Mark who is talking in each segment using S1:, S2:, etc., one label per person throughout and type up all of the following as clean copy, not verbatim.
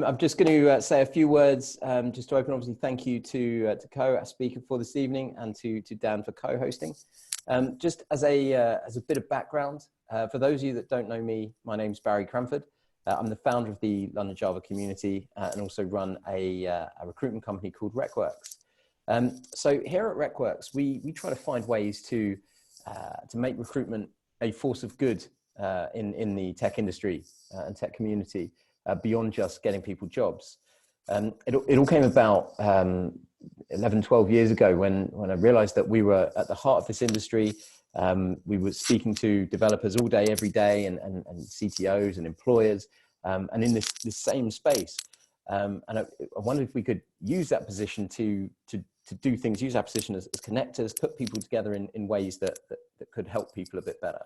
S1: I'm just going to say a few words just to open. Obviously, thank you to Co, our speaker for this evening, and to Dan for co-hosting. Just as a bit of background, for those of you that don't know me, my name's Barry Cranford. I'm the founder of the London Java community and also run a recruitment company called RecWorks. So here at RecWorks, we try to find ways to make recruitment a force of good in the tech industry and tech community. Beyond just getting people jobs. It all came about 11, 12 years ago when I realized that we were at the heart of this industry. We were speaking to developers all day, every day, and CTOs and employers, and in this same space. And I wondered if we could use that position to do things, use our position as connectors, put people together in ways that could help people a bit better.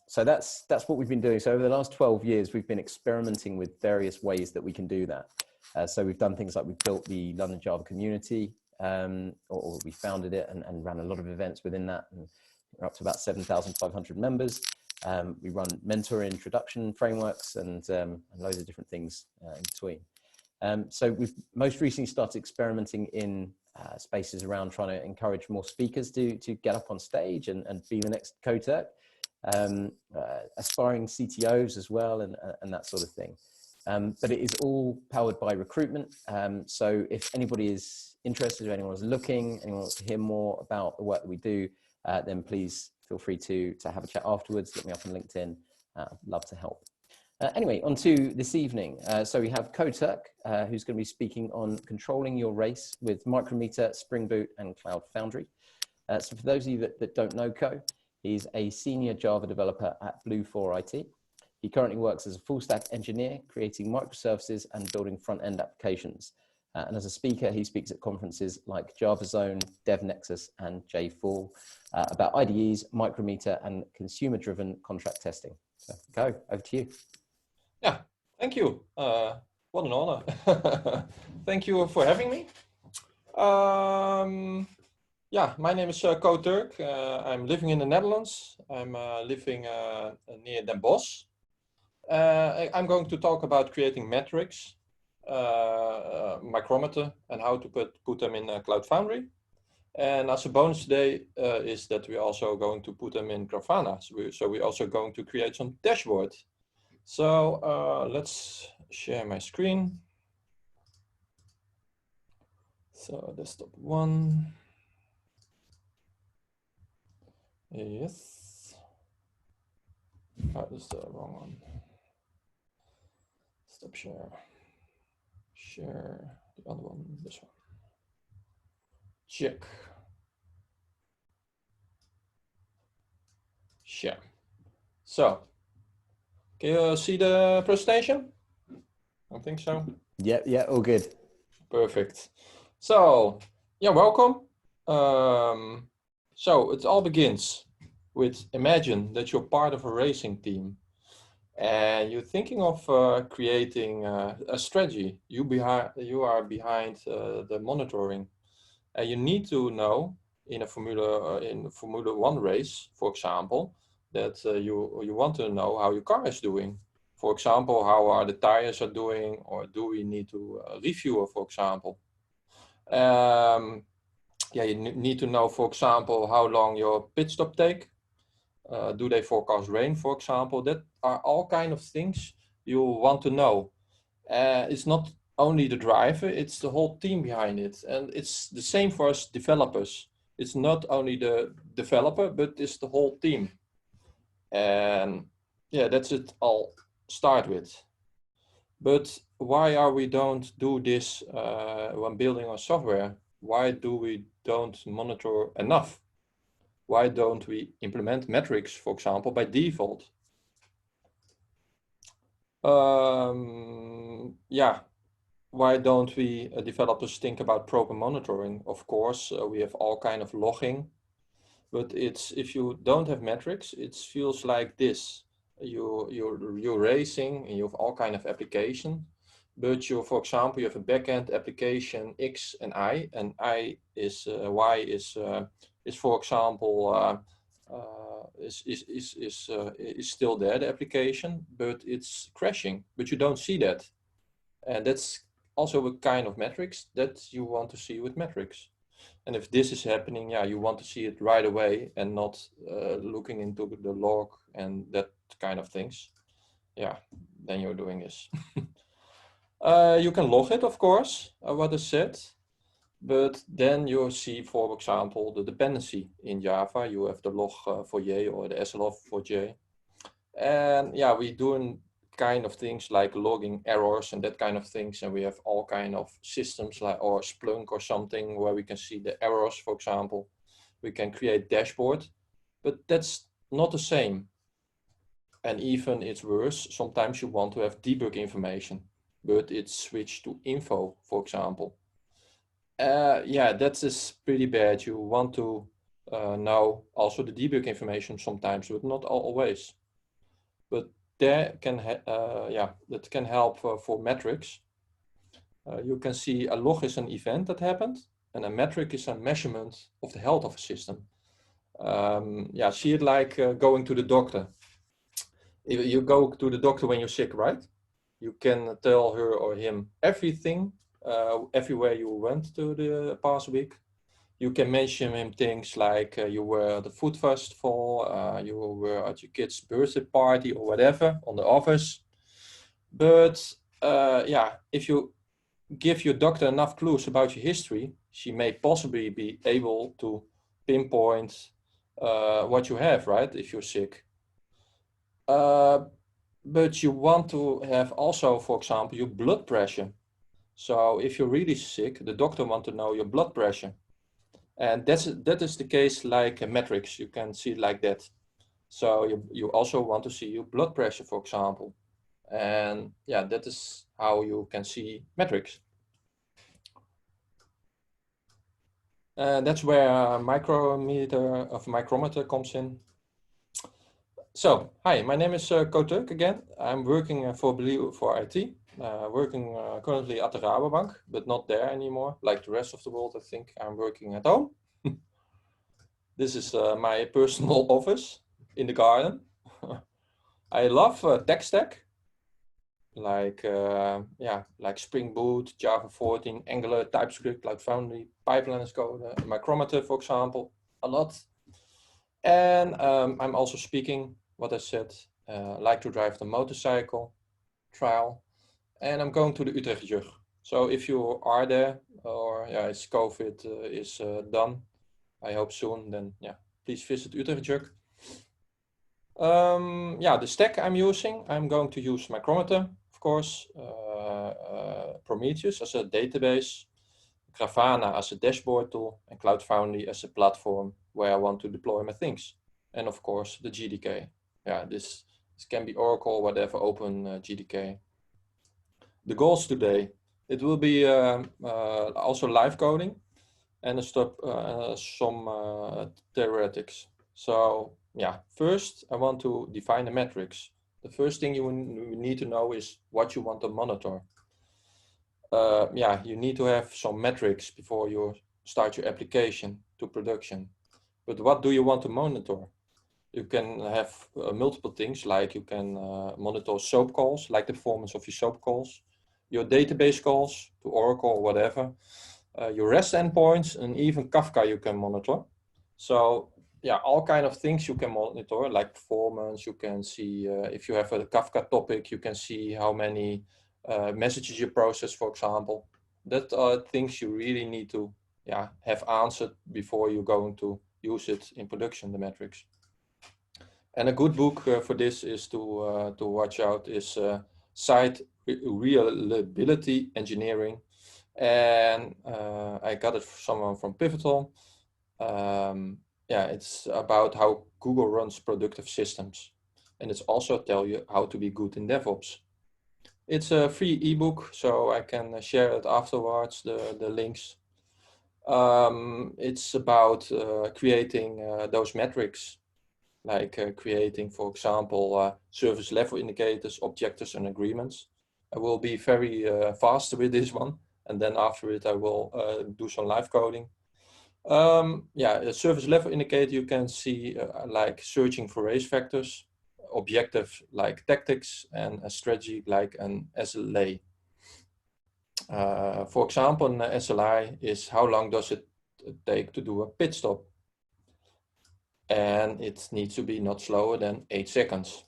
S1: So that's what we've been doing. So over the last 12 years, we've been experimenting with various ways that we can do that. So we've done things like we've built the London Java community, or we founded it and ran a lot of events within that. And we're up to about 7,500 members. We run mentor introduction frameworks and loads of different things in between. So we've most recently started experimenting in spaces around trying to encourage more speakers to get up on stage and be the next co-turk. Aspiring CTOs as well and that sort of thing. But it is all powered by recruitment. So if anybody is interested, if anyone is looking, anyone wants to hear more about the work that we do, then please feel free to have a chat afterwards. Look me up on LinkedIn. I'd love to help. Anyway, on to this evening. So we have Co-Turk, who's going to be speaking on controlling your race with Micrometer, Spring Boot, and Cloud Foundry. So for those of you that don't know Co, he's a senior Java developer at Blue4 IT. He currently works as a full stack engineer, creating microservices and building front-end applications. And as a speaker, he speaks at conferences like Java Zone, DevNexus, and J4 about IDEs, Micrometer, and consumer-driven contract testing. So Go, over to you.
S2: Yeah, thank you. What an honor. Thank you for having me. Yeah, my name is Co-Turk. I'm living in the Netherlands. I'm living near Den Bosch. I'm going to talk about creating metrics, Micrometer, and how to put them in Cloud Foundry. And as a bonus today is that we're also going to put them in Grafana. So we're also going to create some dashboard. So let's share my screen. So desktop 1. Yes. Oh, this is the wrong one. Stop share. Share the other one, this one. Check. Share. So, can you see the presentation? I think so.
S1: Yeah, all good.
S2: Perfect. So, yeah, welcome. So it all begins with imagine that you're part of a racing team and you're thinking of creating a strategy. You are behind the monitoring, and you need to know in a Formula 1 race, for example, that you want to know how your car is doing. For example, how are the tires are doing, or do we need to review, for example. Yeah, you need to know, for example, how long your pit stop take. Do they forecast rain, for example? That are all kind of things you want to know. It's not only the driver, it's the whole team behind it. And it's the same for us developers. It's not only the developer, but it's the whole team. And yeah, that's it I'll start with. But why are we don't do this when building our software? Why do we don't monitor enough? Why don't we implement metrics, for example, by default? Yeah, why don't we developers think about proper monitoring? Of course, we have all kind of logging, but if you don't have metrics, it feels like this. You're racing and you have all kind of application. But for example, you have a backend application X and Y is for example is still there, the application, but it's crashing. But you don't see that. And that's also a kind of metrics that you want to see with metrics. And if this is happening, yeah, you want to see it right away and not looking into the log and that kind of things. Yeah, then you're doing this. You can log it, of course, what is said, but then you see, for example, the dependency in Java. You have the log for J or the SLOG for J. And yeah, we doing kind of things like logging errors and that kind of things. And we have all kind of systems like, or Splunk or something where we can see the errors, for example. We can create dashboard, but that's not the same. And even it's worse, sometimes you want to have debug information, but it's switched to info, for example. Yeah, that is pretty bad. You want to know also the debug information sometimes, but not always. But that can help for metrics. You can see a log is an event that happened, and a metric is a measurement of the health of a system. Yeah, see it like going to the doctor. If you go to the doctor when you're sick, right? You can tell her or him everything, everywhere you went to the past week. You can mention him things like you were at the food festival, you were at your kid's birthday party or whatever on the office. But yeah, if you give your doctor enough clues about your history, she may possibly be able to pinpoint what you have, right, if you're sick. But you want to have also, for example, your blood pressure. So if you're really sick, the doctor wants to know your blood pressure. And that is the case like metrics. You can see it like that. So you also want to see your blood pressure, for example. And yeah, that is how you can see metrics. And that's where Micrometer comes in. So, hi, my name is Ko Tuk again. I'm working for IT, working currently at the Rabobank, but not there anymore. Like the rest of the world, I think I'm working at home. This is my personal office in the garden. I love tech stack, like like Spring Boot, Java 14, Angular, TypeScript, Cloud Foundry, pipeline as code, Micrometer, for example, a lot. And I'm also speaking, what I said, like to drive the motorcycle trial, and I'm going to the Utrecht Jug. So if you are there, or yeah, it's COVID is done, I hope soon, then yeah, please visit Utrecht Jug. Yeah, the stack I'm using, I'm going to use Micrometer, of course, Prometheus as a database, Grafana as a dashboard tool, and Cloud Foundry as a platform where I want to deploy my things. And of course, the GDK. Yeah, this can be Oracle, whatever, open GDK. The goals today, it will be also live coding and some theoretics. So yeah, first I want to define the metrics. The first thing you need to know is what you want to monitor. Yeah, you need to have some metrics before you start your application to production. But what do you want to monitor? You can have multiple things, like you can monitor SOAP calls, like the performance of your SOAP calls, your database calls to Oracle or whatever, your REST endpoints, and even Kafka you can monitor. So yeah, all kind of things you can monitor, like performance. You can see if you have a Kafka topic, you can see how many messages you process, for example. That are things you really need to have answered before you're going to use it in production, the metrics. And a good book for this is to watch out is Site Reliability Engineering. And I got it from someone from Pivotal. Yeah, it's about how Google runs productive systems. And it's also tell you how to be good in DevOps. It's a free ebook, so I can share it afterwards, the links. It's about creating those metrics, like creating, for example, service level indicators, objectives, and agreements. I will be very fast with this one, and then after it I will do some live coding. Yeah, a service level indicator you can see like searching for race factors, objective like tactics, and a strategy like an SLA. For example, an SLI is how long does it take to do a pit stop? And it needs to be not slower than 8 seconds.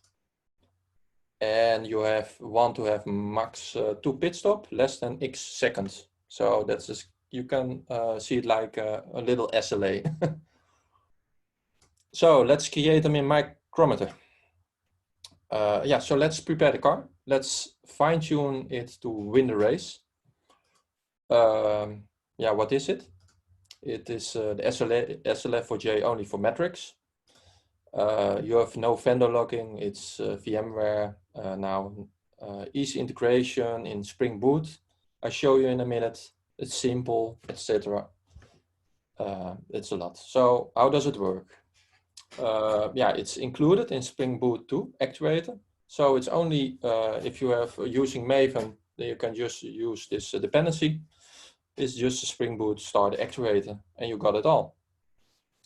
S2: And you want to have max 2 pit stop, less than X seconds. So that's just, you can see it like a little SLA. So let's create them in Micrometer. Yeah, so let's prepare the car. Let's fine tune it to win the race. Yeah, what is it? It is the SLF4J only for metrics. You have no vendor logging. It's VMware now. Easy integration in Spring Boot. I show you in a minute. It's simple, etc. It's a lot. So how does it work? Yeah, it's included in Spring Boot 2 actuator. So it's only if you have using Maven, then you can just use this dependency. It's just a Spring Boot start actuator, and you got it all.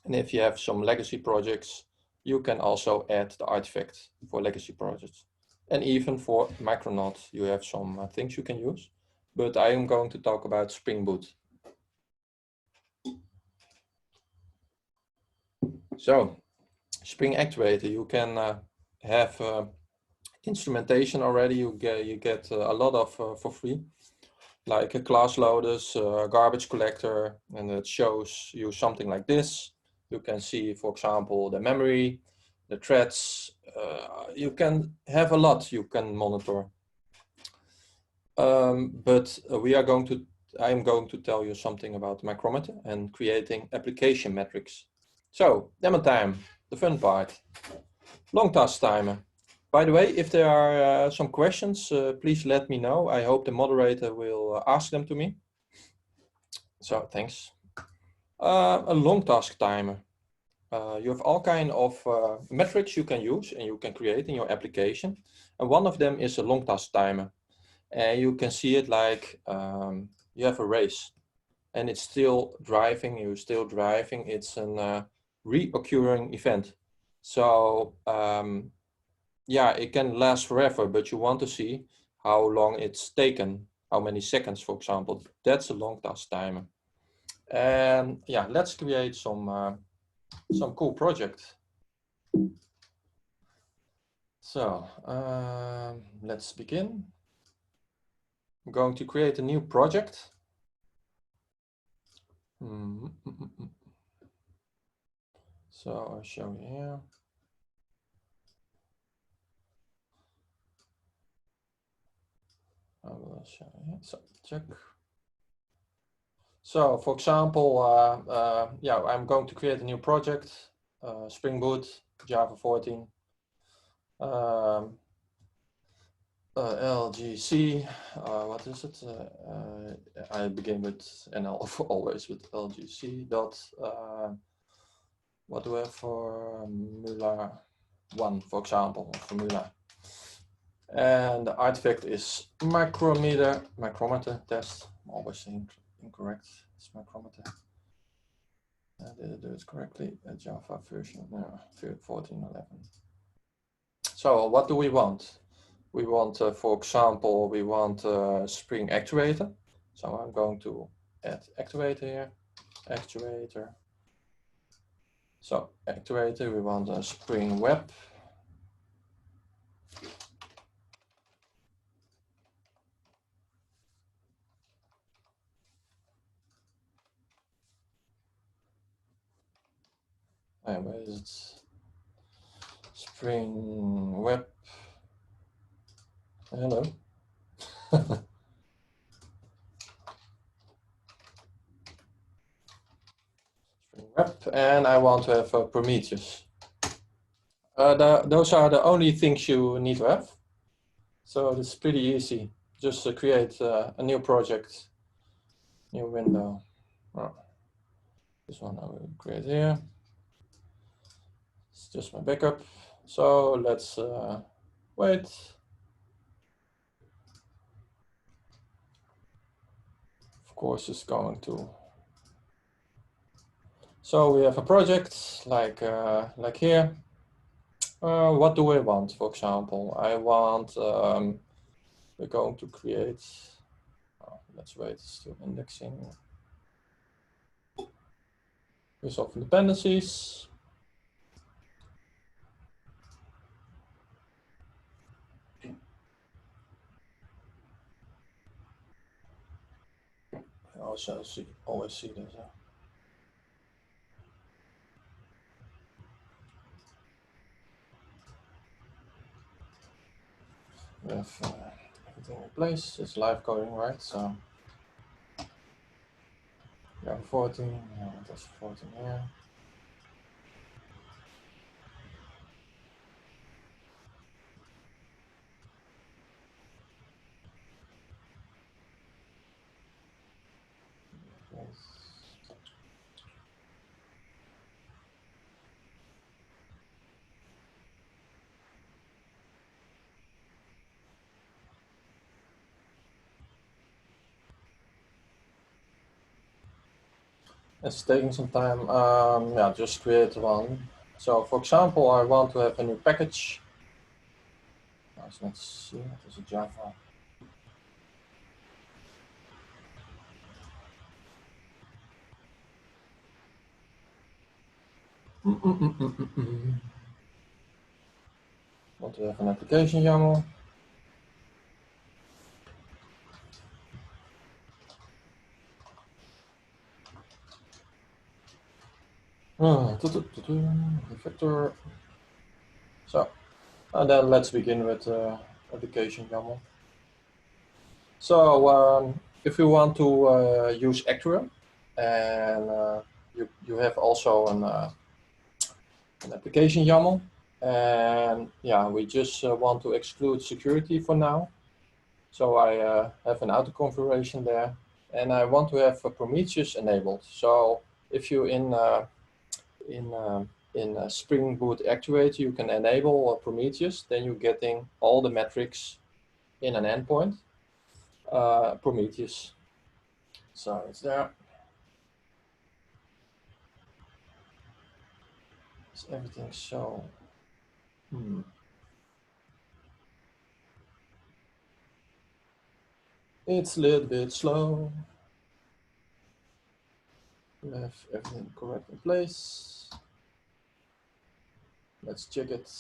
S2: And if you have some legacy projects, you can also add the artifact for legacy projects. And even for Micronaut, you have some things you can use. But I am going to talk about Spring Boot. So, Spring Actuator, you can have instrumentation already. You get a lot of for free, like a class loaders, garbage collector, and it shows you something like this. You can see, for example, the memory, the threads. You can have a lot you can monitor. But I am going to tell you something about Micrometer and creating application metrics. So, demo time, the fun part. Long task timer. By the way, if there are some questions, please let me know. I hope the moderator will ask them to me. So, thanks. A long task timer. You have all kinds of metrics you can use and you can create in your application. And one of them is a long task timer. And you can see it like you have a race and it's still driving, you're still driving. It's a reoccurring event. So yeah, it can last forever, but you want to see how long it's taken, how many seconds, for example. That's a long task timer. And yeah, let's create some cool project. So let's begin. I'm going to create a new project. So I'll show you here. I will show you. So check. So for example, yeah, I'm going to create a new project, Spring Boot, Java 14, LGC. What is it? I begin with NL always with LGC dot. What do we have for Formula 1, for example, Formula? And the artifact is Micrometer test. I'm always saying incorrect. It's Micrometer. Did I do it correctly? Java version 14.11. So what do we want? We want, for example, we want Spring Actuator. So I'm going to add Actuator here. Actuator. So Actuator, we want a Spring Web. And where is it? Spring Web. Hello. Spring Web, and I want to have Prometheus. Those are the only things you need to have. So it's pretty easy. Just create a new project, new window. Oh, this one I will create here. It's just my backup. So let's wait. Of course, it's going to. So we have a project like here. What do I want? For example, I want. We're going to create. let's wait, it's still indexing. Resolve dependencies. I also always see this. We have everything in place. It's live coding, right? So yeah, 14. Yeah, that's 14 here. It's taking some time. Yeah, just create one. So for example, I want to have a new package. Let's see, it is a Java. Want to have an application YAML. Vector. So, and then let's begin with application YAML. So, if you want to use actuator, and you have also an application YAML, and yeah, we just want to exclude security for now. So I have an auto configuration there, and I want to have Prometheus enabled. So if you in Spring Boot actuator, you can enable Prometheus, then you're getting all the metrics in an endpoint, Prometheus. So it's there. Is everything so? It's a little bit slow. We have everything correct in place. Let's check it.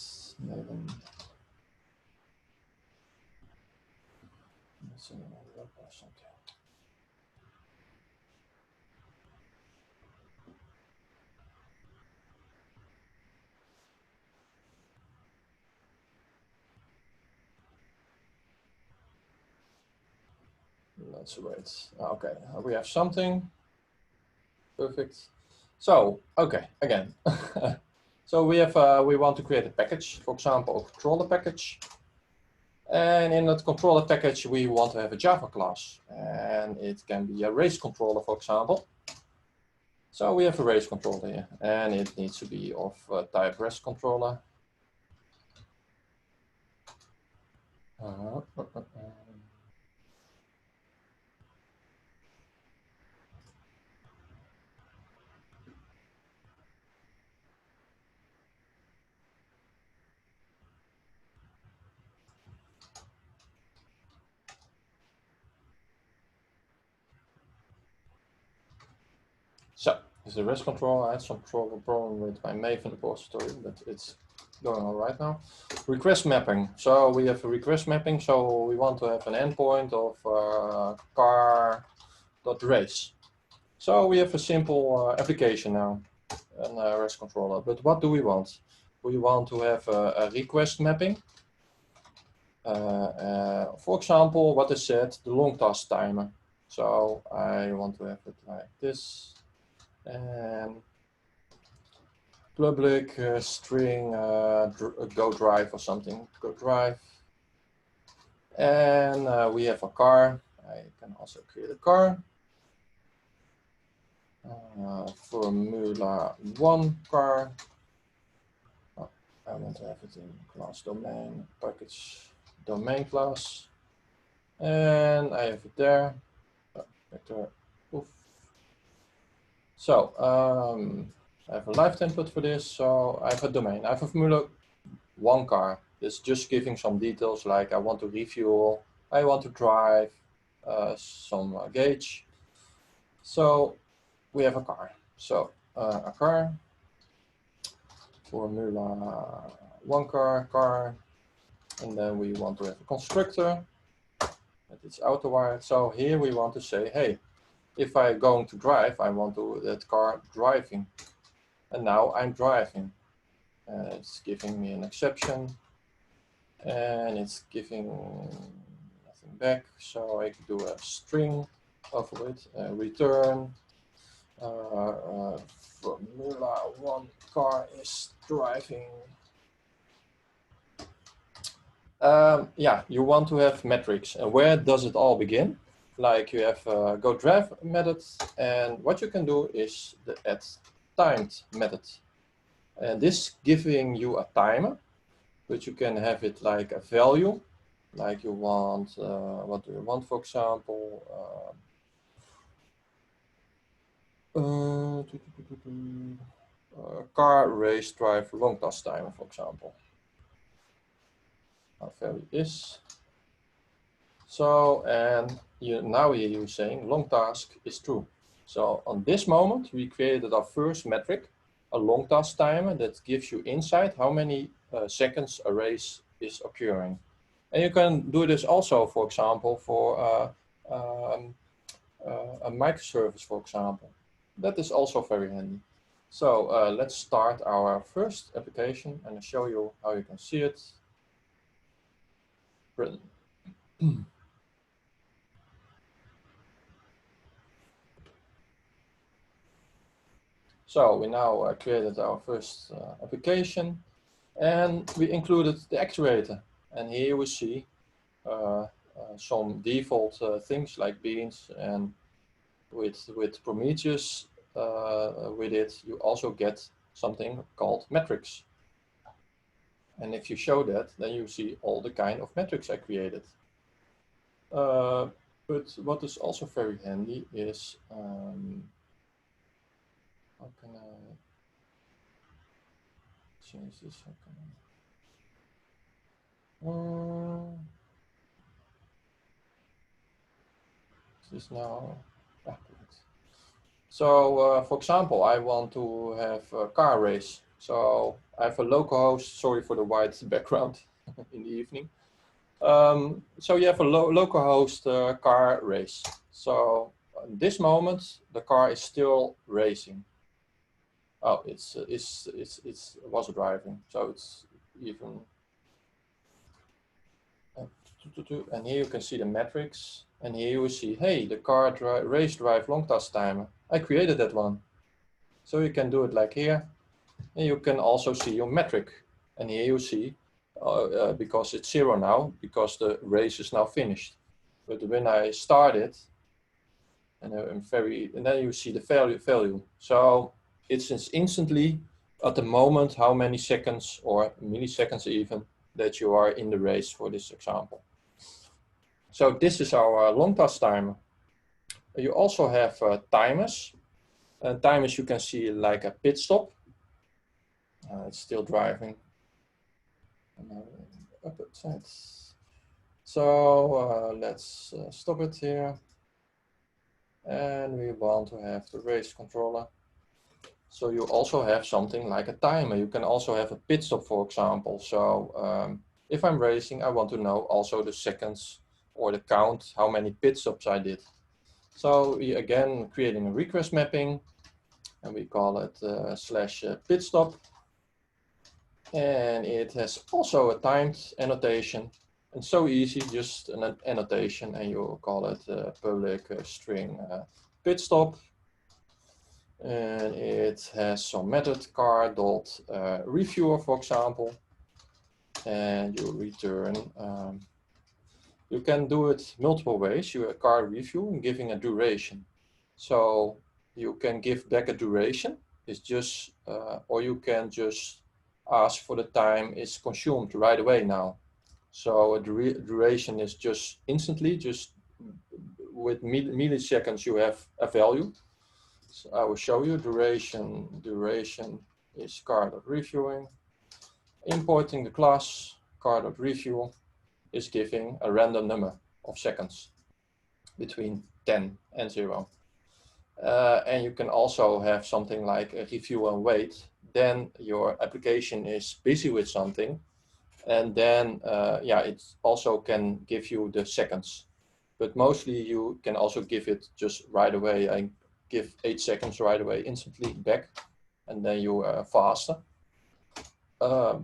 S2: Let's wait. Okay, we have something. Perfect. So, okay, again. So we have we want to create a package, for example, a controller package. And in that controller package, we want to have a Java class. And it can be a race controller, for example. So we have a race controller here, and it needs to be of type REST controller. So, this is the REST control. I had some problem with my Maven repository, but it's going all right now. Request mapping. So we have a request mapping. So we want to have an endpoint of car.race. So we have a simple application now, and a REST controller. But what do we want? We want to have a request mapping. For example, what is set? The long task timer. So I want to have it like this. And public string go drive or something, go drive. And we have a car. I can also create a car. Formula 1 car. Oh, I want to have it in class domain, package domain class. And I have it there. Vector. Oof. So I have a live template for this. So I have a domain. I have a Formula 1 car. It's just giving some details like I want to refuel, I want to drive, some gauge. So we have a car. So a car, Formula 1 car, and then we want to have a constructor that is auto-wired. So here we want to say, hey, if I'm going to drive, I want that car driving. And now I'm driving. It's giving me an exception. And it's giving nothing back. So I can do a string of it, return. Formula 1 car is driving. Yeah, you want to have metrics. And where does it all begin? Like you have go drive method, and what you can do is the add timed method. And this giving you a timer, but you can have it like a value, like you want, what do you want, for example? Car race drive long task timer, for example. Our value is. So, and now here you're saying long task is true. So on this moment, we created our first metric, a long task timer that gives you insight how many seconds a race is occurring. And you can do this also, for example, for a microservice, for example. That is also very handy. So let's start our first application and I'll show you how you can see it. So we now created our first application and we included the actuator. And here we see some default things like beans, and with Prometheus with it you also get something called metrics. And if you show that, then you see all the kind of metrics I created. But what is also very handy is how can I change this? How can I? Is this now? So, for example, I want to have a car race. So I have a localhost. Sorry for the white background in the evening. So you have a localhost car race. So at this moment, the car is still racing. Oh, it was driving, so it's even. And here you can see the metrics, and here you see, hey, the car race drive long task timer. I created that one, so you can do it like here, and you can also see your metric. And here you see, because it's 0 now, because the race is now finished. But when I started, and then you see the value. So it's instantly at the moment how many seconds or milliseconds even that you are in the race for this example. So this is our long task timer. You also have timers. Timers you can see like a pit stop. It's still driving. Up its side. So let's stop it here. And we want to have the race controller. So you also have something like a timer. You can also have a pit stop, for example. So if I'm racing, I want to know also the seconds or the count, how many pit stops I did. So we again creating a request mapping, and we call it /pit stop. And it has also a timed annotation. And so easy, just an annotation, and you call it public string pit stop. And it has some method car dot reviewer, for example, and you return. You can do it multiple ways. You have a car review and giving a duration. So you can give back a duration. It's just, or you can just ask for the time is consumed right away now. So a duration is just instantly, just with milliseconds you have a value. So I will show you duration is car.reviewing. Importing the class car.review is giving a random number of seconds. between 10 and 0. And you can also have something like a review and wait. Then your application is busy with something, and then yeah, it also can give you the seconds. But mostly you can also give it just right away. I give 8 seconds right away instantly back, and then you are faster.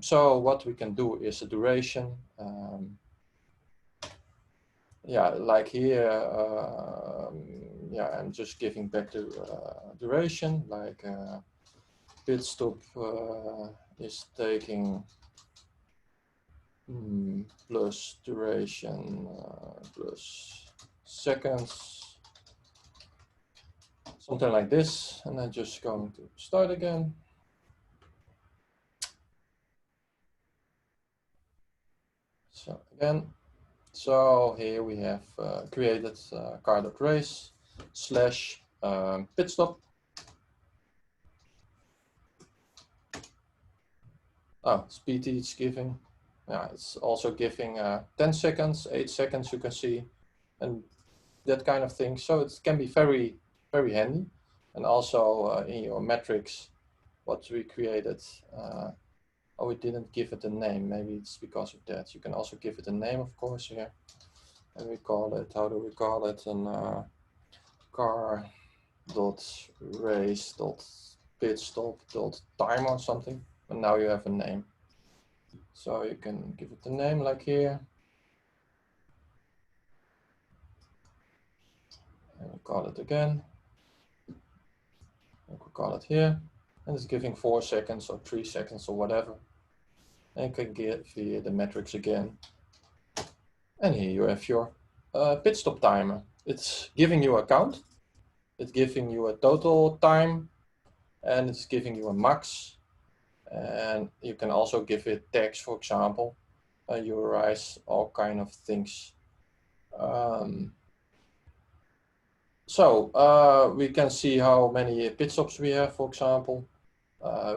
S2: So what we can do is a duration. Yeah, like here, yeah, I'm just giving back the duration, like bit stop is taking plus duration plus seconds, something like this, and I'm just going to start again. So again, so here we have created car.race slash pit stop. Oh, speed it's giving. Yeah, it's also giving 10 seconds, 8 seconds, you can see, and that kind of thing. So it can be very, very handy. And also in your metrics, what we created, oh, we didn't give it a name. Maybe it's because of that. You can also give it a name, of course, here. And we call it, how do we call it? An car.race.pitstop.time or something. And now you have a name. So you can give it a name like here. And we call it again. And we call it here. And it's giving 4 seconds or 3 seconds or whatever. And you can give here the metrics again. And here you have your pit stop timer. It's giving you a count. It's giving you a total time. And it's giving you a max. And you can also give it tags, for example. URIs, all kind of things. So we can see how many pit stops we have, for example.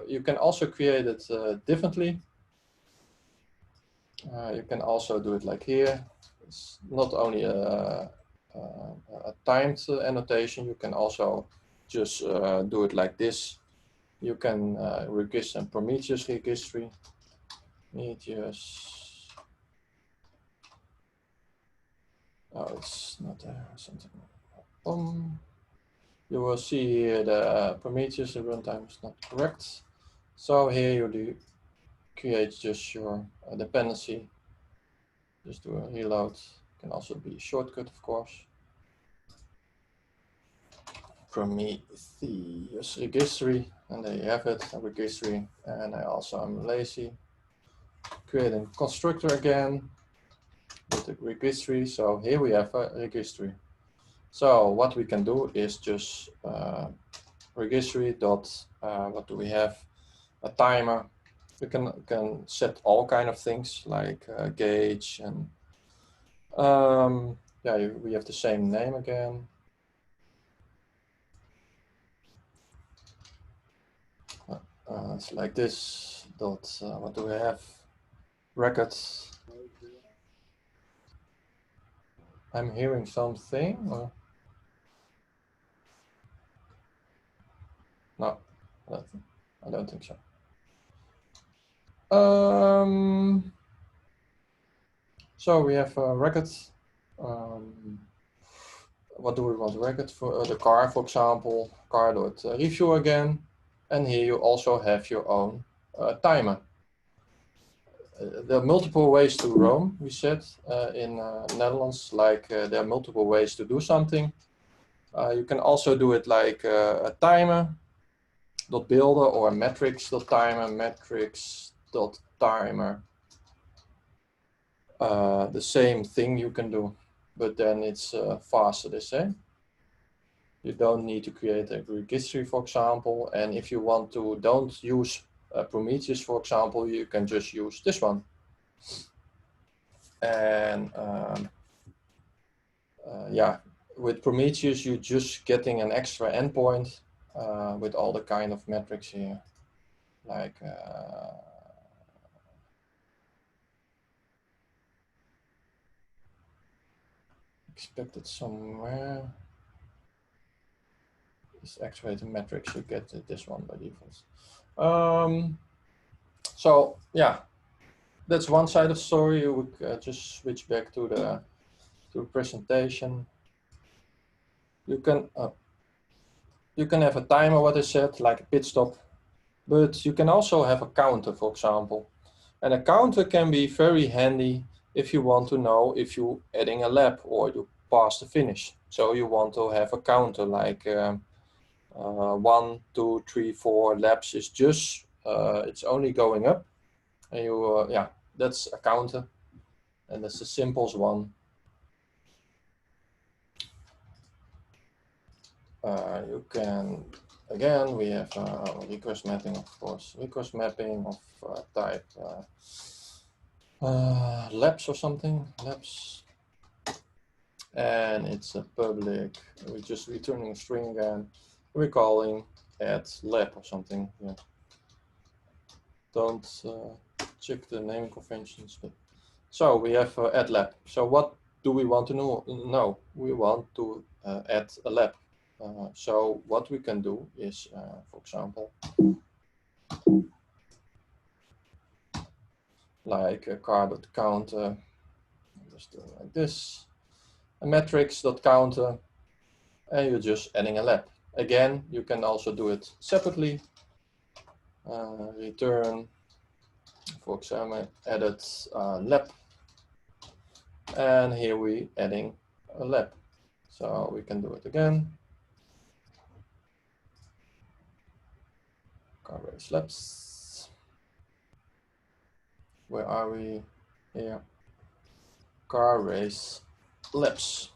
S2: You can also create it differently. You can also do it like here. It's not only a timed annotation, you can also just do it like this. You can register Prometheus registry. Prometheus. Oh, it's not there, something. You will see here the Prometheus, the runtime is not correct. So here you do create just your dependency. Just do a reload. Can also be a shortcut, of course. Prometheus registry, and there you have it, a registry. And I also am lazy. Creating constructor again with the registry. So here we have a registry. So what we can do is just registry dot what do we have? A timer. We can set all kind of things like gauge and yeah, we have the same name again. It's like this. Dot what do we have? Records. I'm hearing something. Or? No, I don't think so. So we have records. What do we want to record for? The car, for example, car.review again. And here you also have your own timer. There are multiple ways to roam, we said in Netherlands, like there are multiple ways to do something. You can also do it like a timer.builder or a metrics.timer, metrics.timer. The same thing you can do, but then it's faster, they say. You don't need to create a registry, for example. And if you want to don't use Prometheus, for example, you can just use this one. And yeah, with Prometheus, you're just getting an extra endpoint with all the kind of metrics here, like expect it somewhere. This actuator metrics, you get this one by default. So yeah, that's one side of the story. You would just switch back to the presentation. You can have a timer, what I said, like a pit stop, but you can also have a counter, for example. And a counter can be very handy if you want to know if you're adding a lap or you pass the finish. So you want to have a counter like 1, 2, 3, 4 laps is just, it's only going up. And you, yeah, that's a counter. And that's the simplest one. You can, again, we have request mapping, of course, request mapping of type labs or something, labs. And it's a public, we're just returning a string again, we're calling add lab or something. Yeah. Don't check the naming conventions, but so we have add lab. So what do we want to know? No, we want to add a lab. So what we can do is, for example, like a car.counter, just do like this, a metrics.counter, and you're just adding a lab. Again, you can also do it separately. Return, for example, added lab, and here we adding a lab. So we can do it again. Car race labs. Where are we? Here. Car race labs.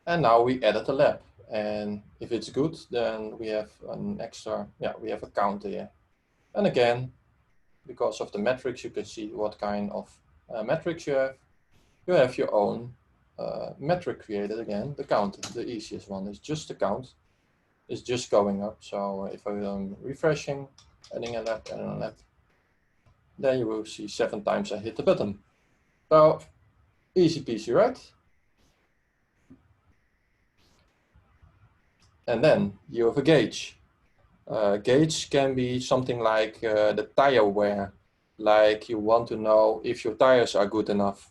S2: And now we added a lab. And if it's good, then we have an extra, yeah, we have a counter here. And again, because of the metrics, you can see what kind of metrics you have. You have your own metric created again, the count. The easiest one is just the count. It's just going up. So if I'm refreshing, adding a lap, adding a lap, then you will see 7 times I hit the button. So easy peasy, right? And then you have a gauge. Gauge can be something like the tire wear, like you want to know if your tires are good enough.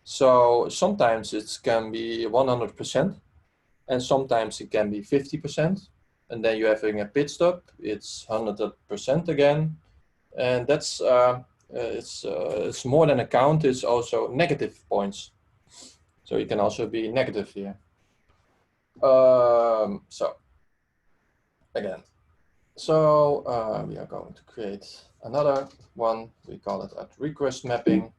S2: So sometimes it can be 100%, and sometimes it can be 50%. And then you're having a pit stop, it's 100% again. And that's, it's more than a count, it's also negative points. So you can also be negative here. So again, so we are going to create another one. We call it at request mapping.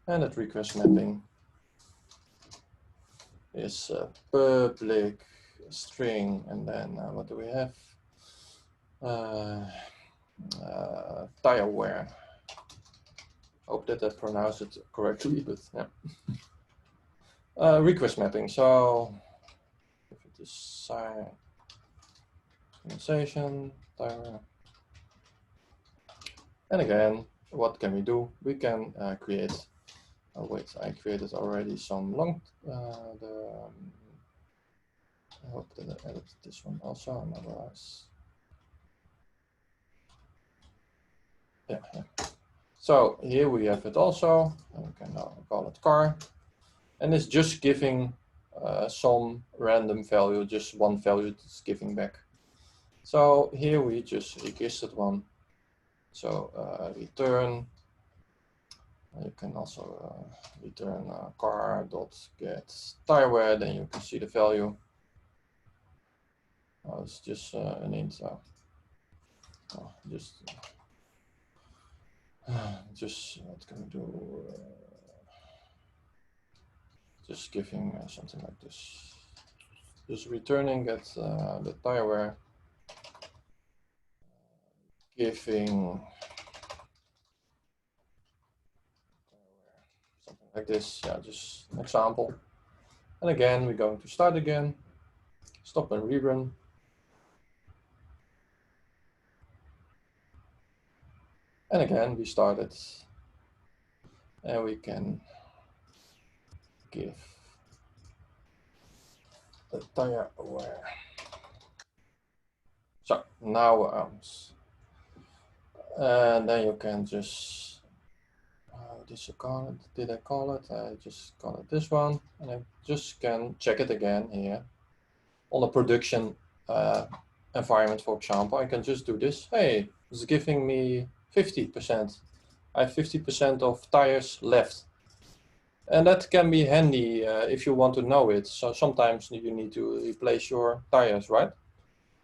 S2: And that request mapping is a public string. And then what do we have? Tire wear. Hope that I pronounced it correctly, but yeah. Request mapping. So if it is organization, tire. And again, what can we do? We can create. Oh wait, I created already some long. I hope that I added this one also. Otherwise, yeah. So here we have it also. And we can now call it car, and it's just giving some random value, just one value it's giving back. So here we just registered one. So return. You can also return car.get tire wear, then you can see the value. Oh, it's just an int. Just what can we do? Just giving something like this. Just returning at the tire wear. Giving something like this. Yeah, just an example. And again, we're going to start again. Stop and rerun. And again, we started. And we can give the tire aware. So now, and then you can just, did I call it? I just call it this one, and I just can check it again here. On the production environment, for example, I can just do this. Hey, it's giving me 50%. I have 50% of tires left. And that can be handy if you want to know it. So sometimes you need to replace your tires, right?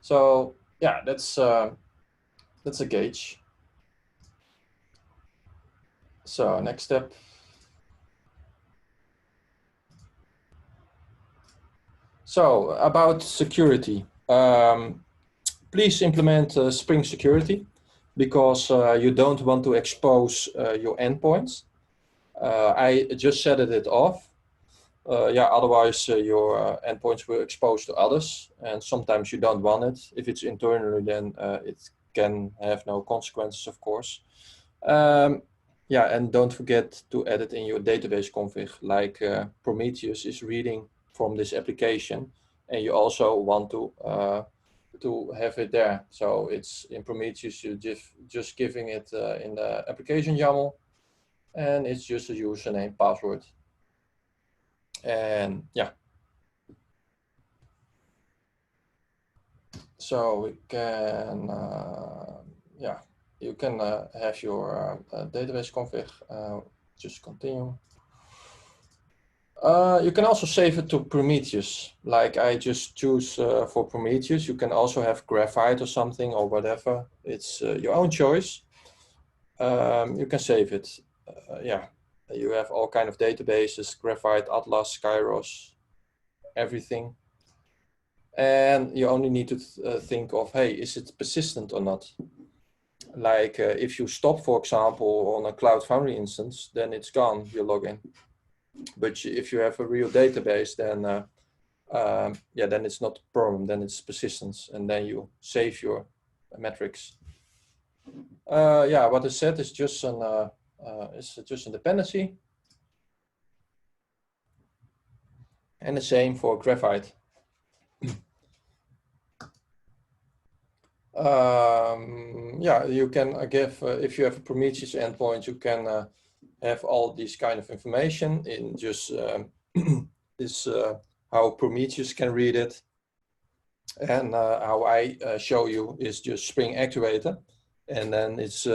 S2: So yeah, that's a gauge. So next step. So about security, please implement Spring Security, because you don't want to expose your endpoints. I just set it off. Yeah, otherwise your endpoints will expose to others, and sometimes you don't want it. If it's internally, then it can have no consequences, of course. Yeah, and don't forget to add it in your database config, like Prometheus is reading from this application, and you also want to have it there. So it's in Prometheus, you just giving it in the application YAML, and it's just a username, password. And yeah, so we can, yeah, you can have your database config, just continue. You can also save it to Prometheus, like I just choose for Prometheus. You can also have Graphite or something or whatever. It's your own choice. You can save it. Yeah, you have all kind of databases, Graphite, Atlas, Kairos, everything. And you only need to think of, hey, is it persistent or not? Like if you stop, for example, on a Cloud Foundry instance, then it's gone, your login. But if you have a real database, then yeah, then it's not a problem. Then it's persistence, and then you save your metrics. Yeah, what I said is just an dependency, and the same for Graphite. Yeah, you can give if you have a Prometheus endpoint, you can have all these kind of information in just this how Prometheus can read it, and how I show you is just Spring Actuator, and then it's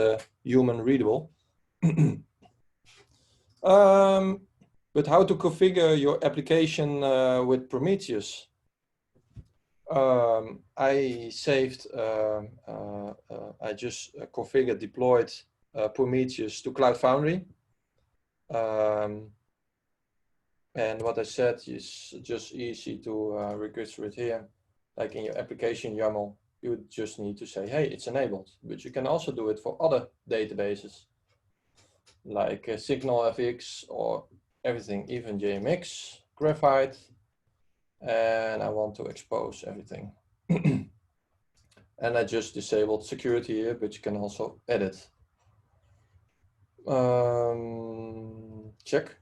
S2: human readable. But how to configure your application with Prometheus? I saved, I just configured, deployed Prometheus to Cloud Foundry. And what I said is just easy to register it here. Like in your application YAML, you just need to say, hey, it's enabled. But you can also do it for other databases, like SignalFX or everything, even JMX, Graphite. And I want to expose everything. And I just disabled security here, but you can also edit. Check.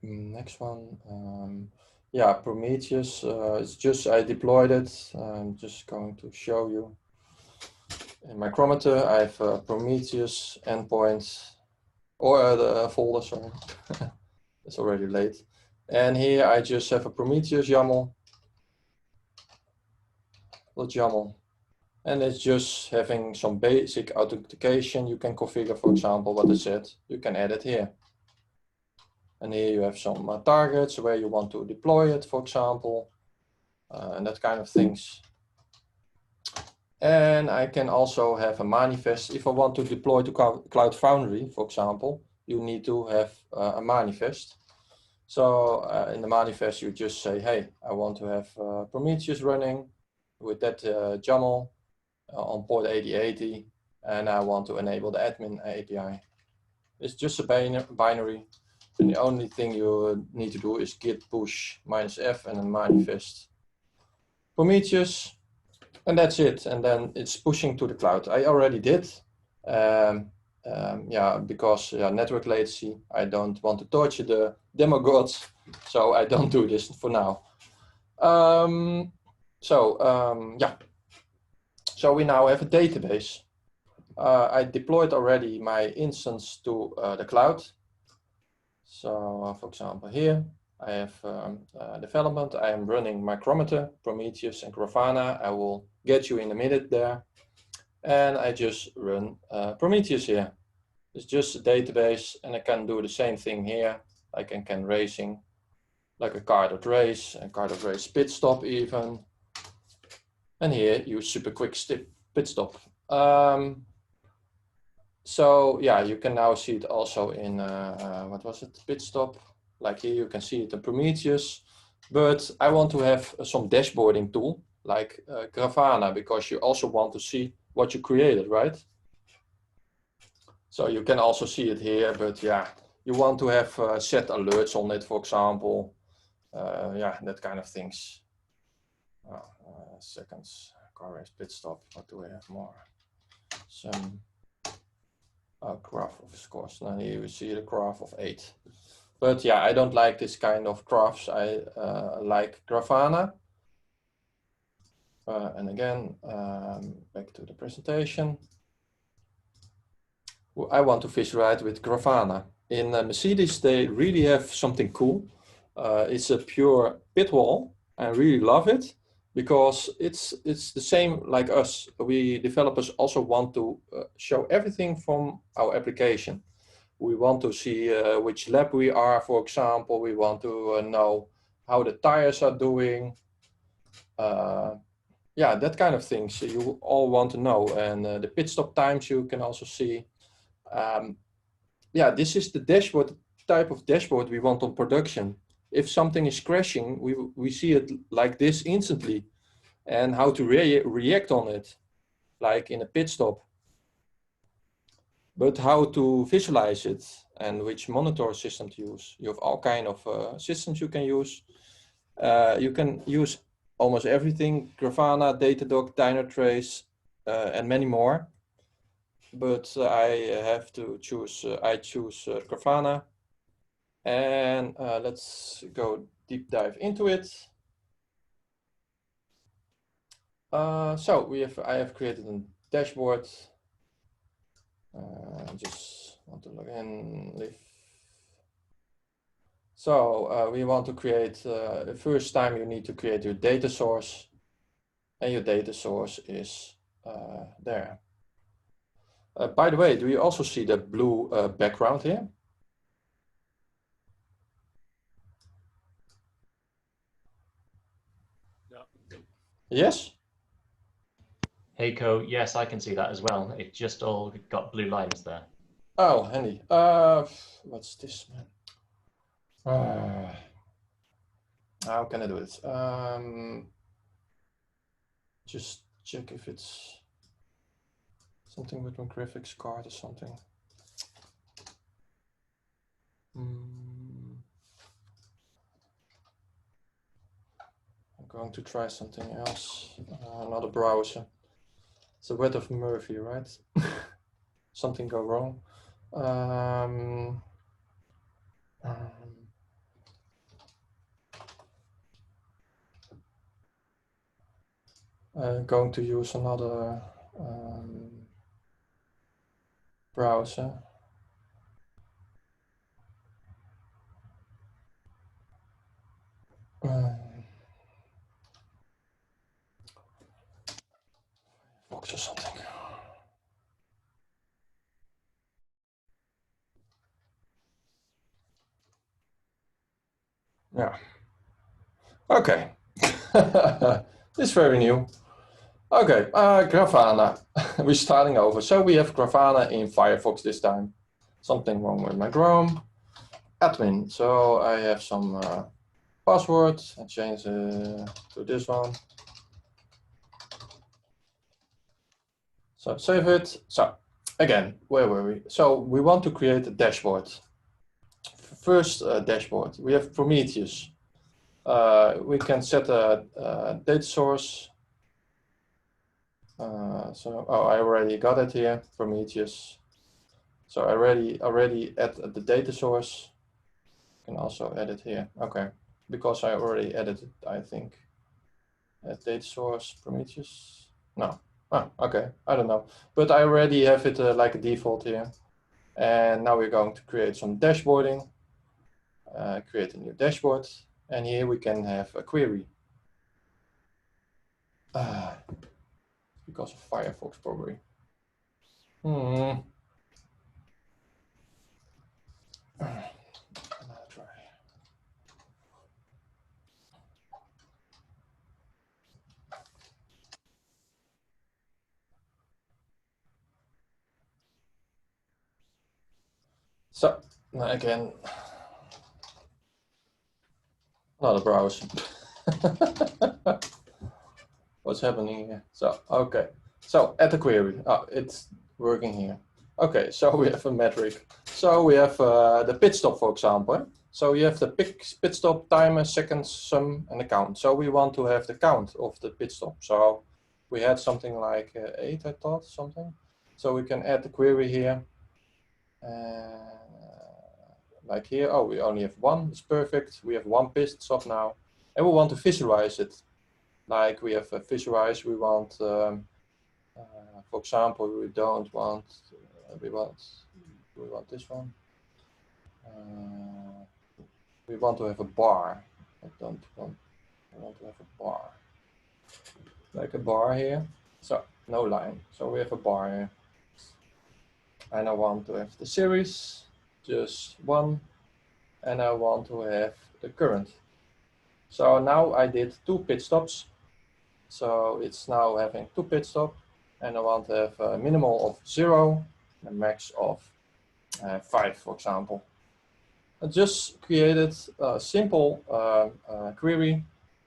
S2: Next one. Yeah, Prometheus. It's just I deployed it. I'm just going to show you. In Micrometer, I have Prometheus endpoints, or the folder, sorry. It's already late. And here I just have a Prometheus YAML. YAML. And it's just having some basic authentication. You can configure, for example, what I said. You can add it here. And here you have some targets where you want to deploy it, for example, and that kind of things. And I can also have a manifest. If I want to deploy to Cloud Foundry, for example, you need to have a manifest. So in the manifest, you just say, hey, I want to have Prometheus running with that YAML on port 8080, and I want to enable the admin API. It's just a binary, and the only thing you need to do is git push -f and then manifest Prometheus, and that's it. And then it's pushing to the cloud. I already did. yeah, because network latency, I don't want to torture the demo gods, so I don't do this for now. Yeah, so we now have a database. I deployed already my instance to the cloud. So for example, here I have development. I am running Micrometer, Prometheus, and Grafana. I will get you in a minute there. And I just run Prometheus here. It's just a database, and I can do the same thing here. Like I can racing, like a car.race, and car.race pit stop even. And here use super quick pit stop. So yeah, you can now see it also in, what was it, pit stop. Like here you can see it in Prometheus. But I want to have some dashboarding tool like Grafana, because you also want to see what you created, right? So you can also see it here, but yeah, you want to have set alerts on it, for example. Yeah, that kind of things. Seconds, car race pit stop. What do we have more? Some graph of scores. Now here you see the graph of 8. But yeah, I don't like this kind of graphs. I like Grafana. And again, back to the presentation. I want to visualize with Grafana. In Mercedes, they really have something cool. It's a pure pit wall. I really love it because it's the same like us. We developers also want to show everything from our application. We want to see which lap we are, for example. We want to know how the tires are doing. Yeah, that kind of things you all want to know. And the pit stop times you can also see. Yeah, this is the dashboard type of dashboard we want on production. If something is crashing, we see it like this instantly, and how to react on it, like in a pit stop. But how to visualize it and which monitor system to use. You have all kind of systems you can use. You can use almost everything: Grafana, Datadog, Dynatrace, and many more. But I have to choose, I choose Grafana. And let's go deep dive into it. So I have created a dashboard. Just want to log in, leave. So we want to create, the first time you need to create your data source, and your data source is there. By the way, do you also see the blue background here?
S3: Yeah.
S2: Yes?
S4: Hey, Co, yes, I can see that as well. It just all got blue lines there.
S2: Oh, handy. What's this, man? How can I do it? Just check if it's something with my graphics card or something. I'm going to try something else. Another browser. It's a wet of Murphy, right? Something go wrong. I'm going to use another browser. Box or something. Yeah. Okay. It's very new. Okay, Grafana. We're starting over. So we have Grafana in Firefox this time. Something wrong with my Chrome. Admin. So I have some password. I change it to this one. So save it. So again, where were we? So we want to create a dashboard. First dashboard. We have Prometheus. We can set a data source. So I already got it here, Prometheus. So I already add the data source. Can also add it here. Okay, because I already added it, I think. Add data source Prometheus. No. Ah, okay. I don't know, but I already have it like a default here. And now we're going to create some dashboarding. Create a new dashboard, and here we can have a query. Because of Firefox, probably. Try. So again, not a browser. What's happening here? So okay, so add a query. Oh, it's working here. Okay, so we have a metric. So we have the pit stop, for example. So you have the pit stop timer, seconds, sum, and the count. So we want to have the count of the pit stop. So we had something like 8, I thought, something. So we can add the query here. Like here, oh, we only have 1. It's perfect. We have 1 pit stop now, and we want to visualize it. Like we have a visualize. We want, for example, we don't want. We want this one. We want to have a bar. I want to have a bar. Like a bar here. So no line. So we have a bar here. And I want to have the series, just 1. And I want to have the current. So now I did 2 pit stops. So it's now having 2 pit stops. And I want to have a minimal of 0 and a max of 5, for example. I just created a simple query,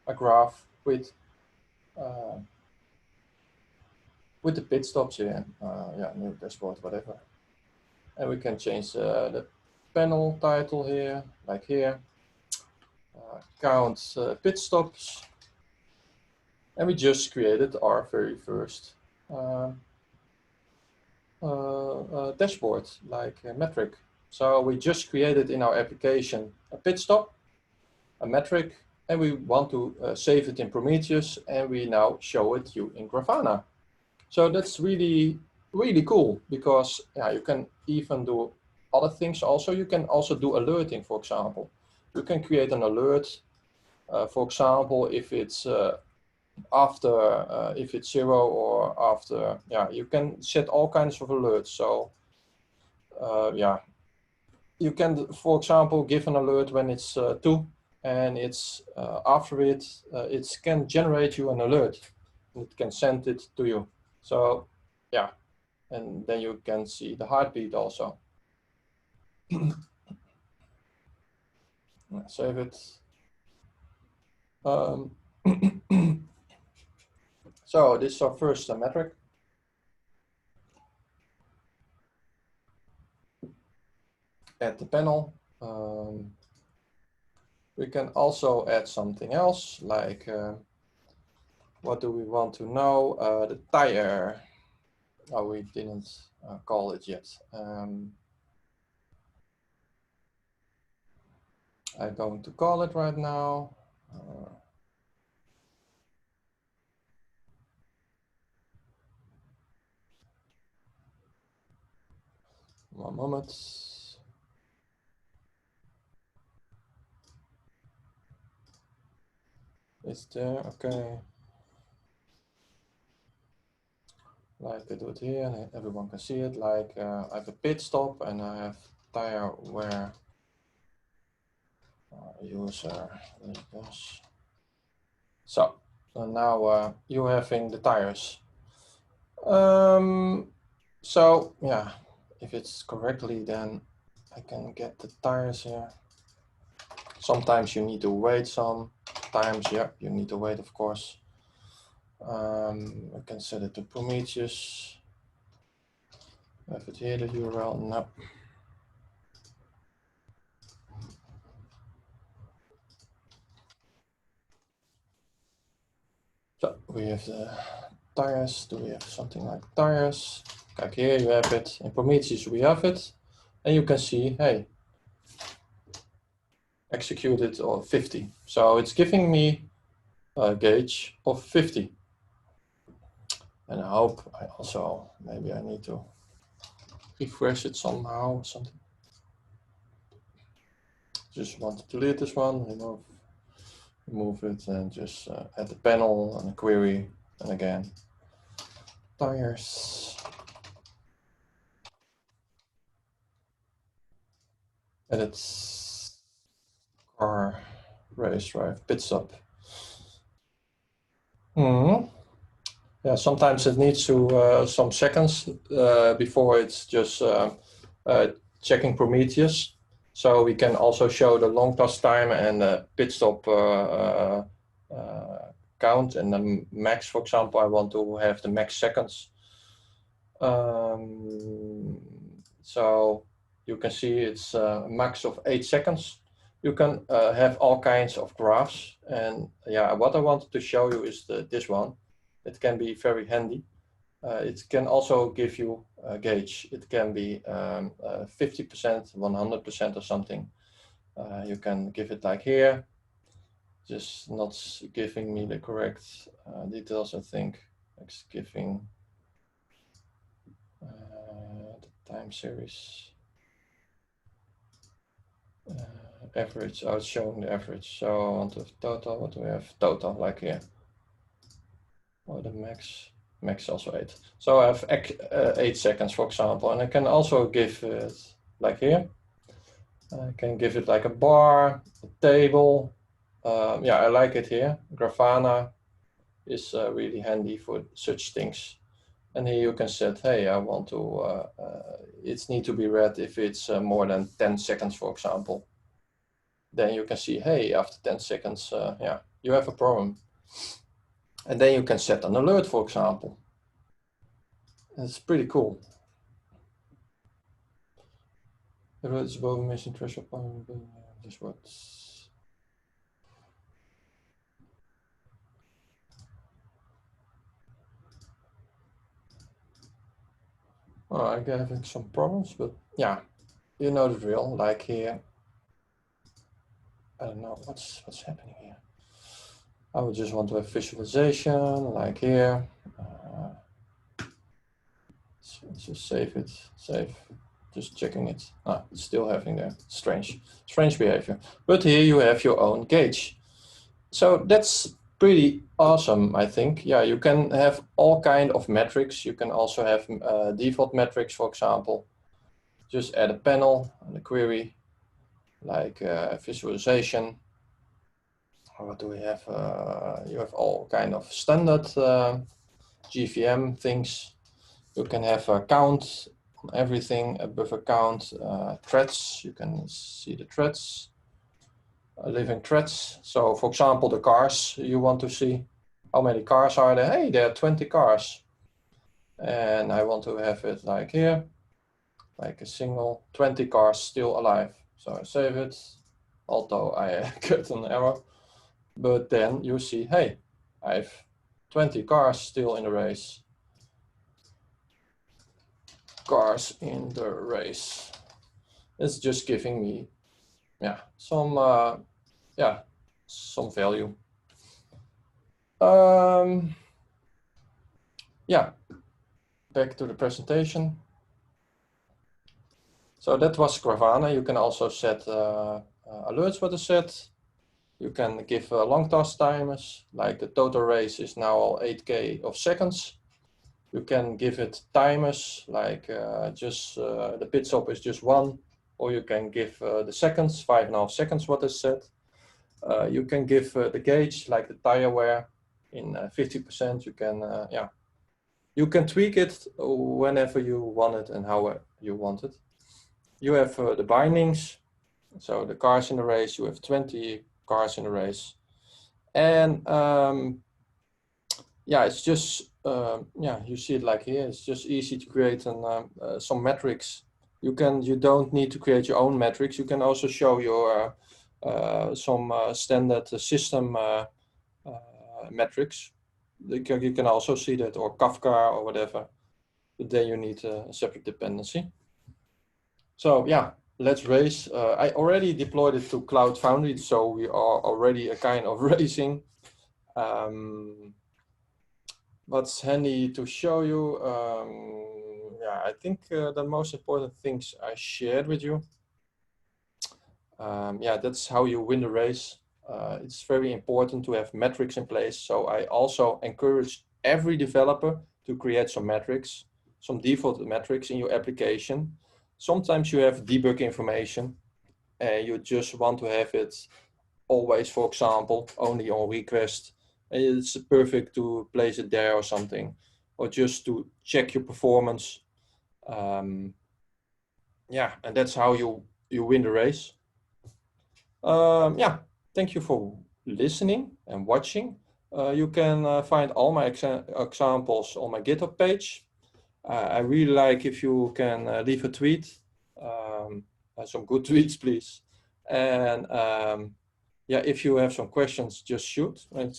S2: a graph with the pit stops here. Yeah, new dashboard, whatever. And we can change the panel title here, like here. Count pit stops. And we just created our very first dashboard, like a metric. So we just created in our application a pit stop, a metric, and we want to save it in Prometheus, and we now show it you in Grafana. So that's really, really cool, because yeah, you can even do other things also. You can also do alerting, for example. You can create an alert, for example, if it's after, if it's 0 or after, yeah, you can set all kinds of alerts. So yeah, you can, for example, give an alert when it's 2, and it's after it, it can generate you an alert. It can send it to you. So yeah, and then you can see the heartbeat also. Save it. So this is our first metric. Add the panel. We can also add something else, like what do we want to know? The tire. Oh, we didn't call it yet. I'm going to call it right now. 1 moment. It's there, okay. Like I do it here, and everyone can see it. Like I have a pit stop, and I have tire wear user. So now you're having the tires. So yeah, if it's correctly, then I can get the tires here. Sometimes you need to wait some times. Yeah, you need to wait, of course. I can set it to Prometheus. Have it here, the URL? No. So we have the tires. Do we have something like tires? Like here you have it, in Prometheus we have it, and you can see, hey, executed or 50. So it's giving me a gauge of 50. And I hope I also, maybe I need to refresh it somehow or something. Just want to delete this one, remove it, and just add the panel and a query, and again, tires. Edit car race drive pit stop. Yeah, sometimes it needs to some seconds before it's just checking Prometheus. So we can also show the long task time and the pit stop count, and the max, for example, I want to have the max seconds. So you can see it's a max of 8 seconds. You can have all kinds of graphs, and yeah, what I wanted to show you is this one. It can be very handy. It can also give you a gauge. It can be 50%, 100% or something. You can give it like here, just not giving me the correct details, I think. It's giving the time series. Average, I was showing the average. So I want to total, what do we have? Total, like here. Or the max also 8. So I have 8 seconds, for example, and I can also give it like here. I can give it like a bar, a table. Yeah, I like it here. Grafana is really handy for such things. And here you can set, hey, I want to, it needs to be read if it's more than 10 seconds, for example. Then you can see, hey, after 10 seconds, yeah, you have a problem. And then you can set an alert, for example. It's pretty cool. Alert is above emission threshold. This works. Oh, I'm having some problems, but yeah, you know the drill. Like here, I don't know what's happening here. I would just want to have visualization, like here. So just save it, save. Just checking it. Ah, it's still having there. Strange behavior. But here you have your own gauge. So that's pretty awesome, I think. Yeah, you can have all kind of metrics. You can also have default metrics, for example. Just add a panel and a query, like visualization. What do we have? You have all kind of standard GVM things. You can have a count on everything, a buffer count, threads. You can see the threads, living threads. So for example, the cars, you want to see how many cars are there. Hey, there are 20 cars. And I want to have it like here, like a single 20 cars still alive. So I save it, although I got an error. But then you see, hey, I have 20 cars still in the race. Cars in the race. It's just giving me, yeah, some value. Yeah, back to the presentation. So that was Grafana. You can also set alerts for the set. You can give long task timers, like the total race is now all 8K of seconds. You can give it timers, like just the pit stop is just 1, or you can give the seconds, 5.5 seconds what is set. You can give the gauge, like the tire wear, in 50%. You can, yeah, you can tweak it whenever you want it and how you want it. You have the bindings, so the cars in the race. You have 20 cars in the race, and yeah, it's just yeah, you see it like here. It's just easy to create some metrics. You don't need to create your own metrics. You can also show your some standard system metrics. You can also see that, or Kafka or whatever. but then you need a separate dependency. So yeah, let's race. I already deployed it to Cloud Foundry, so we are already a kind of racing. What's handy to show you? Yeah, I think the most important things I shared with you. Yeah, that's how you win the race. It's very important to have metrics in place. So I also encourage every developer to create some metrics, some default metrics in your application. Sometimes you have debug information and you just want to have it always, for example, only on request. And it's perfect to place it there or something, or just to check your performance. Yeah, and that's how you win the race. Yeah, thank you for listening and watching. You can find all my examples on my GitHub page. I really like if you can leave a tweet, some good tweets, please. And yeah, if you have some questions, just shoot. I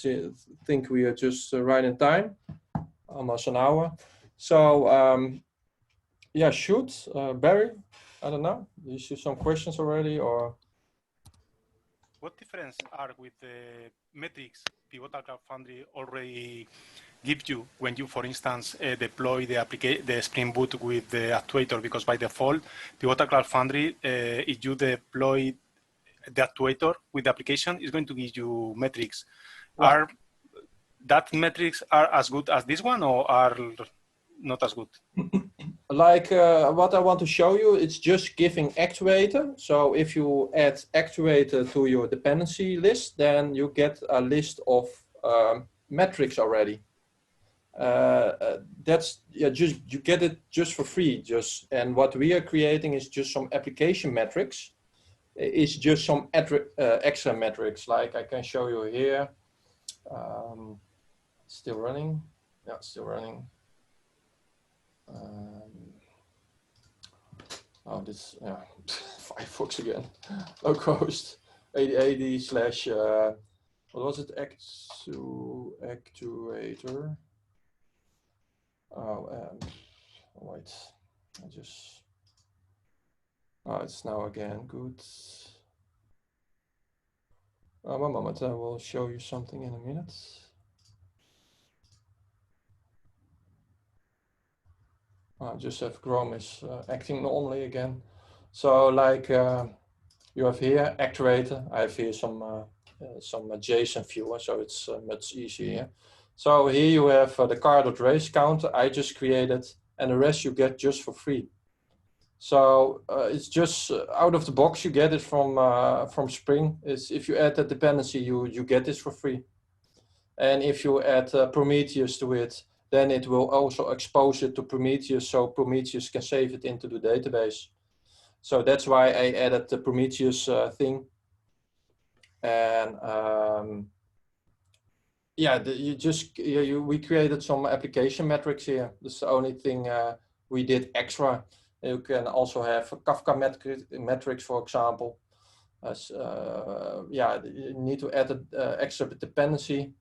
S2: think we are just right in time, almost an hour. So yeah, shoot. Barry, I don't know, do you see some questions already, or?
S3: What difference are with the metrics Pivotal Cloud Foundry already gives you when you, for instance, deploy the Spring Boot with the actuator? Because by default, Pivotal Cloud Foundry, if you deploy the actuator with the application, is going to give you metrics. Yeah. Are that metrics are as good as this one, or are not as good?
S2: Like what I want to show you, it's just giving actuator. So if you add actuator to your dependency list, then you get a list of metrics already. That's, yeah, just you get it just for free. And what we are creating is just some application metrics. It's just some extra metrics. Like I can show you here. Still running. Yeah, still running. Oh, this, yeah, Firefox again. Localhost 8080 slash, what was it? Actuator. Oh, wait, oh, it's now again, good. One moment, I will show you something in a minute. I just have Chrome is acting normally again. So like you have here actuator. I have here some JSON viewer, so it's much easier. So here you have the car.race counter I just created, and the rest you get just for free. So it's just out of the box. You get it from Spring. It's, if you add that dependency, you get this for free. And if you add Prometheus to it, then it will also expose it to Prometheus, so Prometheus can save it into the database. So that's why I added the Prometheus thing. And yeah, we created some application metrics here. That's the only thing we did extra. You can also have Kafka metrics, for example. Yeah, you need to add an extra dependency.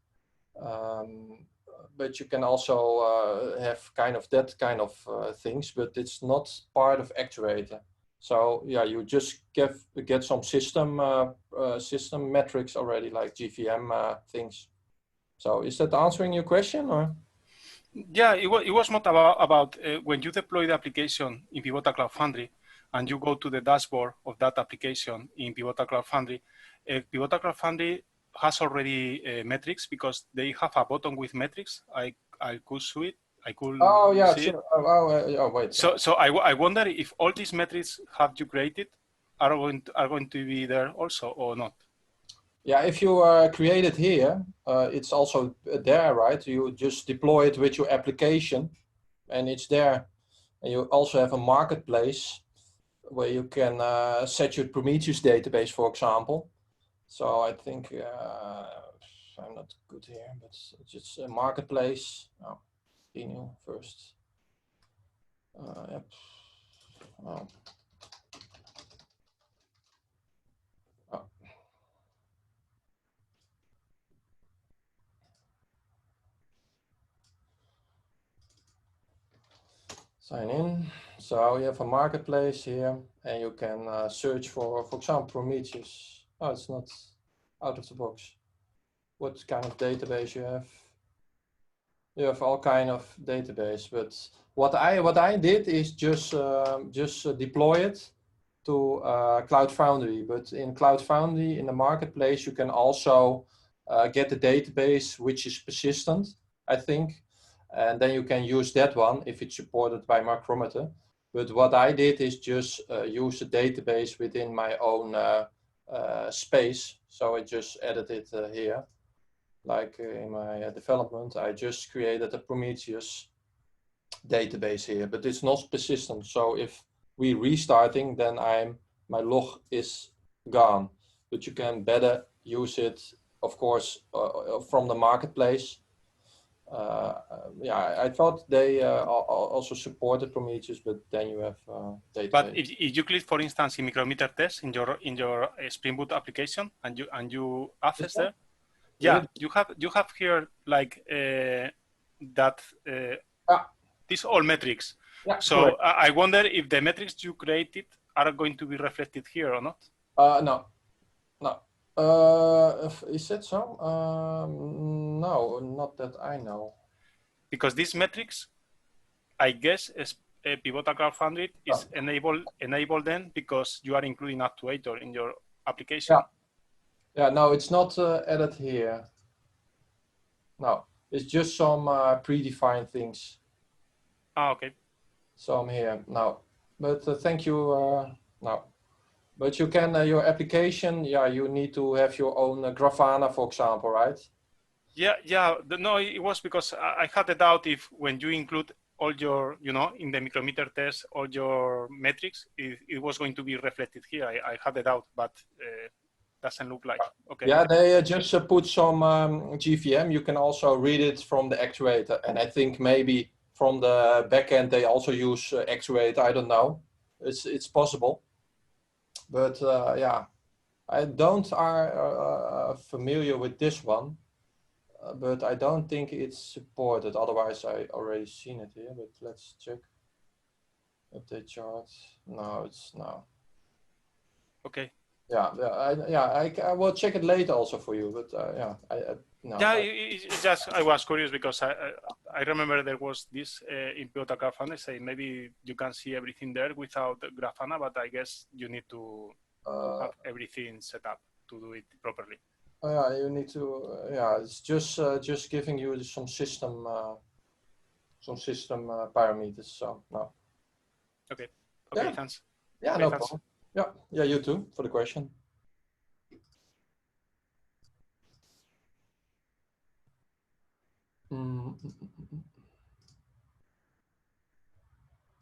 S2: But you can also have that kind of things, but it's not part of actuator. So yeah, you just get some system metrics already, like GVM things. So is that answering your question, or?
S3: Yeah, it was not about when you deploy the application in Pivotal Cloud Foundry and you go to the dashboard of that application in Pivotal Cloud Foundry. Pivotal Cloud Foundry has already metrics because they have a button with metrics. I could see it. I could.
S2: Oh yeah,
S3: see
S2: sure.
S3: it.
S2: Oh wait.
S3: So I wonder if all these metrics have you created are going to be there also or not.
S2: Yeah, if you create it here, it's also there, right? You just deploy it with your application, and it's there. And you also have a marketplace where you can set your Prometheus database, for example. So I think I'm not good here, but it's just a marketplace. Oh, email first. Yep. Oh. Oh. Sign in. So you have a marketplace here, and you can search for example, Prometheus. Oh, it's not out of the box. What kind of database you have? You have all kind of database, but what I did is just deploy it to Cloud Foundry. But in Cloud Foundry, in the marketplace, you can also get a database which is persistent, I think, and then you can use that one if it's supported by Micrometer. But what I did is just use a database within my own space. So I just added it here. Like in my development, I just created a Prometheus database here, but it's not persistent. So if we restarting, then my log is gone. But you can better use it, of course, from the marketplace. Yeah, I thought they also supported Prometheus, but then you have database.
S3: But if you click, for instance, in Micrometer test in your Spring Boot application, and you access there, yeah, you have here like that. These all metrics.
S2: Yeah,
S3: so I wonder if the metrics you created are going to be reflected here or not.
S2: No. Is it so? No, not that I know.
S3: Because these metrics, I guess, is Pivotal Cloud Foundry is enable them because you are including actuator in your application.
S2: Yeah. No, it's not added here. No, it's just some predefined things.
S3: Okay.
S2: Some here. No, but thank you. No. But you can, your application, yeah, you need to have your own Grafana, for example, right?
S3: Yeah. No, it was because I had a doubt if when you include all your, in the Micrometer test, all your metrics, it was going to be reflected here. I had a doubt, but doesn't look like. Okay.
S2: Yeah, they just put some GVM. You can also read it from the actuator. And I think maybe from the backend, they also use actuator. I don't know. It's possible. But yeah, I don't are familiar with this one, but I don't think it's supported. Otherwise, I already seen it here. But let's check. Update chart. No, it's no.
S3: Okay.
S2: Yeah. I will check it later also for you. But yeah, no.
S3: Yeah, it's just I was curious because I remember there was this in Pivotal Cloud Foundry say maybe you can see everything there without Grafana, but I guess you need to have everything set up to do it properly.
S2: Yeah, you need to. Yeah, it's just giving you some system parameters. So no.
S3: Okay.
S2: Yeah.
S3: Thanks.
S2: Yeah,
S3: okay,
S2: no
S3: thanks.
S2: problem. Yeah, you too for the question.